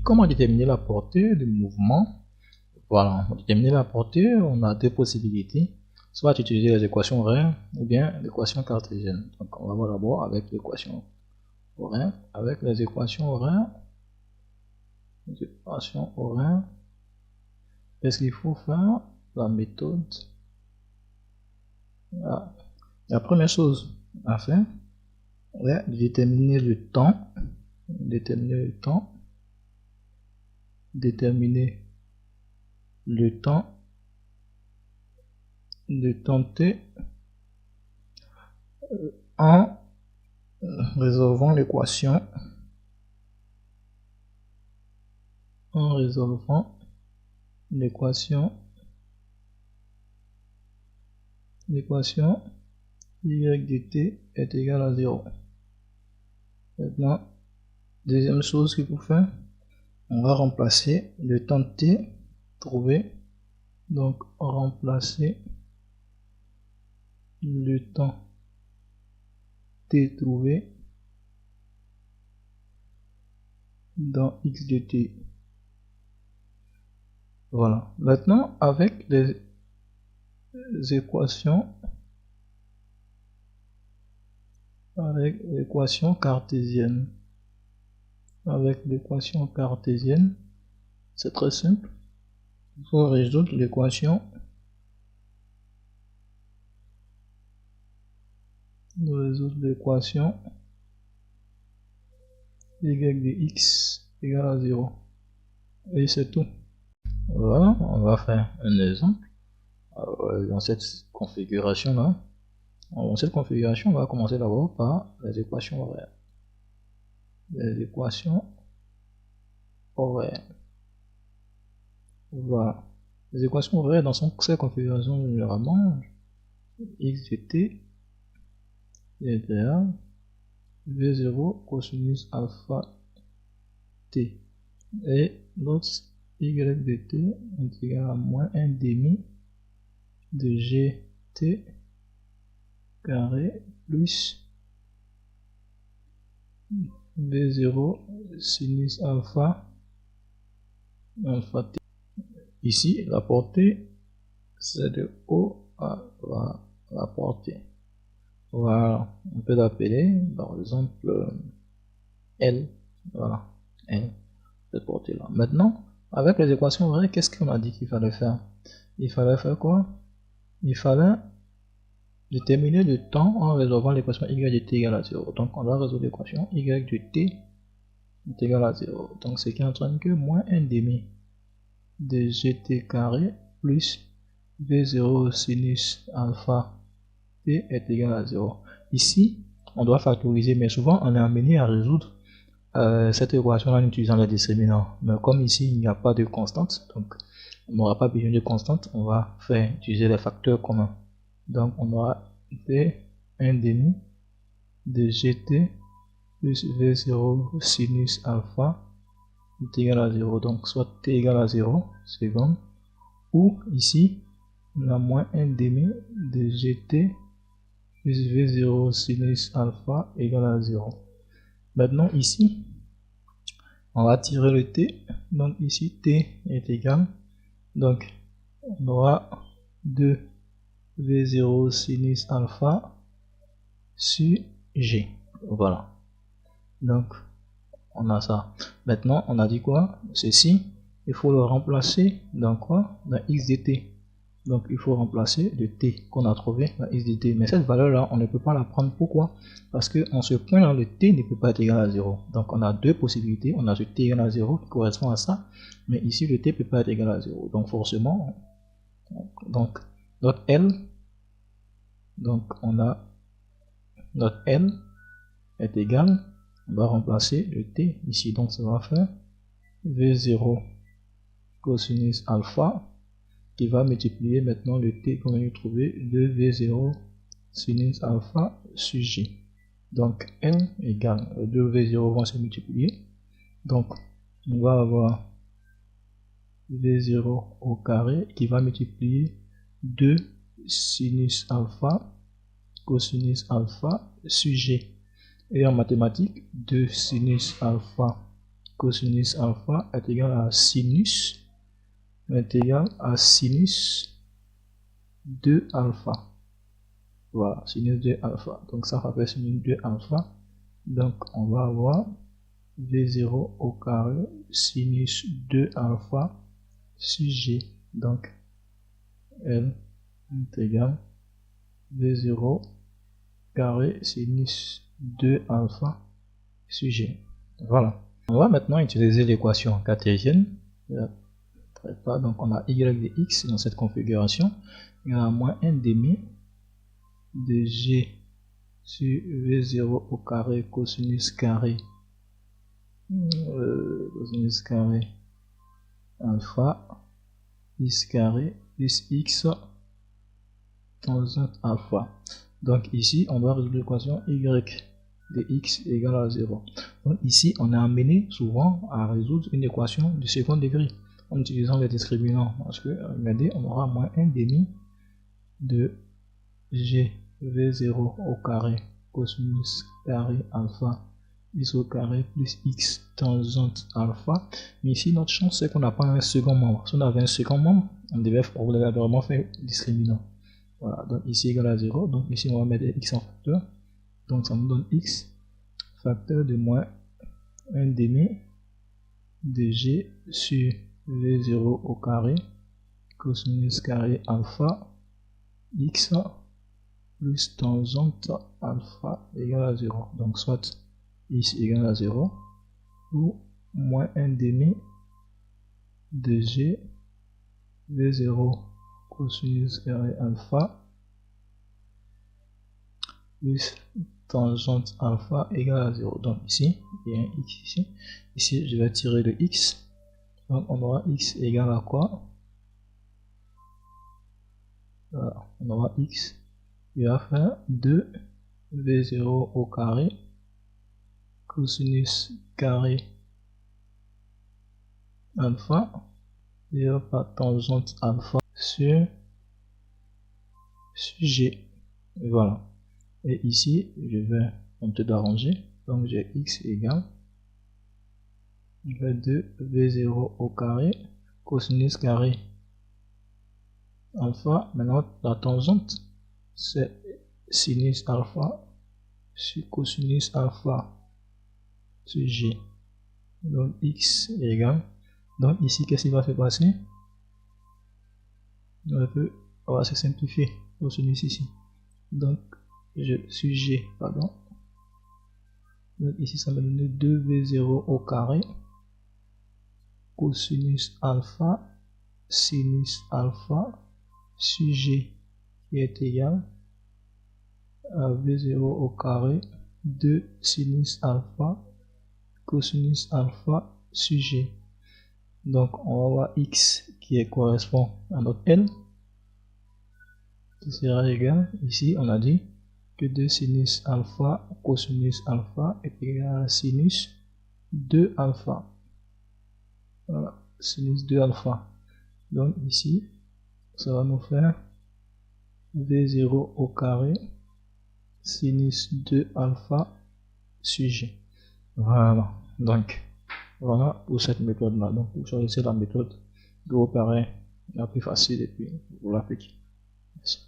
comment déterminer la portée du mouvement? Voilà, pour déterminer la portée, on a deux possibilités. Soit utiliser les équations horaires ou bien l'équation cartésienne. Donc on va voir d'abord avec l'équation horaire. Avec les équations horaires, qu'est-ce qu'il faut faire? La méthode. La première chose à faire est de déterminer le temps. Déterminer le temps t en résolvant l'équation y de t est égal à 0. Maintenant, deuxième chose qu'il faut faire, on va remplacer le temps t trouvé. Donc, remplacer le temps t trouvé dans x de t. Voilà. Maintenant, avec les équations cartésienne. Avec l'équation cartésienne, c'est très simple. Il faut résoudre l'équation y de x égale à 0. Et c'est tout. Voilà, on va faire un exemple. Dans cette configuration-là, on va commencer d'abord par les équations horaires. Voilà. Les équations horaires dans cette configuration, généralement, x de t est égal v0 cosinus alpha t. Et l'autre y de t est égal à moins 1 demi de gt carré plus v0 sinus alpha t. Ici, la portée, c'est de haut à la portée. Voilà, on peut l'appeler, par exemple, L. Voilà, L, cette portée-là. Maintenant, avec les équations vraies, qu'est-ce qu'on a dit qu'il fallait faire? Il fallait faire quoi? Il fallait déterminer le temps en résolvant l'équation y de t égale à 0. Donc, on va résoudre l'équation y de t est égal à 0. Donc, ce qui entraîne que moins 1 demi de gt carré plus v0 sinus alpha t est égal à 0. Ici, on doit factoriser, mais souvent on est amené à résoudre cette équation en utilisant les discriminants. Mais comme ici il n'y a pas de constante, donc on n'aura pas besoin de constante, on va utiliser les facteurs communs. Donc on aura v1 demi de gt plus v0 sinus alpha est égal à 0. Donc soit t égale à 0 seconde, ou ici on a moins 1 demi de gt plus v0 sinus alpha égale à 0. Maintenant ici, on va tirer le t, donc ici t est égal, donc on aura 2 v0 sinus alpha sur g. Voilà. Donc on a ça. Maintenant on a dit quoi? Ceci, il faut le remplacer dans quoi? Dans x de t. Donc il faut remplacer le t qu'on a trouvé, la x de t. Mais cette valeur-là, on ne peut pas la prendre. Pourquoi? Parce qu'en ce point-là, le t ne peut pas être égal à 0. Donc on a deux possibilités. On a ce t égal à 0 qui correspond à ça. Mais ici, le t ne peut pas être égal à 0. Donc forcément, donc notre L, donc on a notre L est égal, on va remplacer le t ici. Donc ça va faire v0 cosinus alpha qui va multiplier maintenant le t qu'on vient de trouver de v0 sinus alpha sur g. Donc n égale 2 v0 vont se multiplier. Donc on va avoir v0 au carré qui va multiplier 2 sinus alpha cosinus alpha sur g. Et en mathématiques, 2 sinus alpha cosinus alpha est égal à sinus est égal à sinus de alpha. Voilà, sinus de alpha. Donc ça va faire sinus de alpha. Donc on va avoir V0 au carré sinus de alpha sur G. Donc L est égal V0 carré sinus de alpha sur G. Voilà. On va maintenant utiliser l'équation cartésienne. Donc on a y de x dans cette configuration. Il y a moins 1 demi de G sur V0 au carré cosinus carré alpha x carré plus x tangente alpha. Donc ici on doit résoudre l'équation y de x égale à 0. Donc ici on est amené souvent à résoudre une équation du second degré en utilisant les discriminants, parce que regardez, on aura moins 1 demi de g v0 au carré cosinus carré alpha x au carré plus x tangente alpha. Mais ici notre chance c'est qu'on n'a pas un second membre. Si on avait un second membre, on devait obligatoirement faire discriminant. Voilà, donc ici égal à 0, donc ici on va mettre x en facteur, donc ça nous donne x facteur de moins 1 demi de g sur v0 au carré cosinus carré alpha x plus tangente alpha égale à 0. Donc soit x égale à 0 ou moins 1 demi de g v0 cosinus carré alpha plus tangente alpha égale à 0. Donc ici, il y a un x ici. Ici, je vais tirer le x. Donc on aura x égale à quoi? Voilà, on aura x. Il va faire 2 v0 au carré cosinus carré alpha et par tangente alpha sur g. Voilà. Et ici, je vais tenter d'arranger. Donc j'ai x égale 2 v0 au carré cosinus carré alpha. Maintenant la tangente c'est sinus alpha sur cosinus alpha sur g. Donc x égale, donc ici qu'est-ce qui va se passer? On va se simplifier cosinus ici. Donc sur g, pardon. Donc ici ça va donner 2v0 au carré cosinus alpha sinus alpha sur g qui est égal à v0 au carré de sinus alpha cosinus alpha sur g. Donc on va avoir x qui correspond à notre L qui sera égal, ici on a dit que 2 sinus alpha cosinus alpha est égal à sinus 2 alpha. Voilà, sinus 2 alpha. Donc ici, ça va nous faire v0 au carré sinus 2 alpha sur g. Voilà, donc voilà pour cette méthode là. Donc vous choisissez la méthode qui vous paraît la plus facile et puis vous l'appliquez. Merci.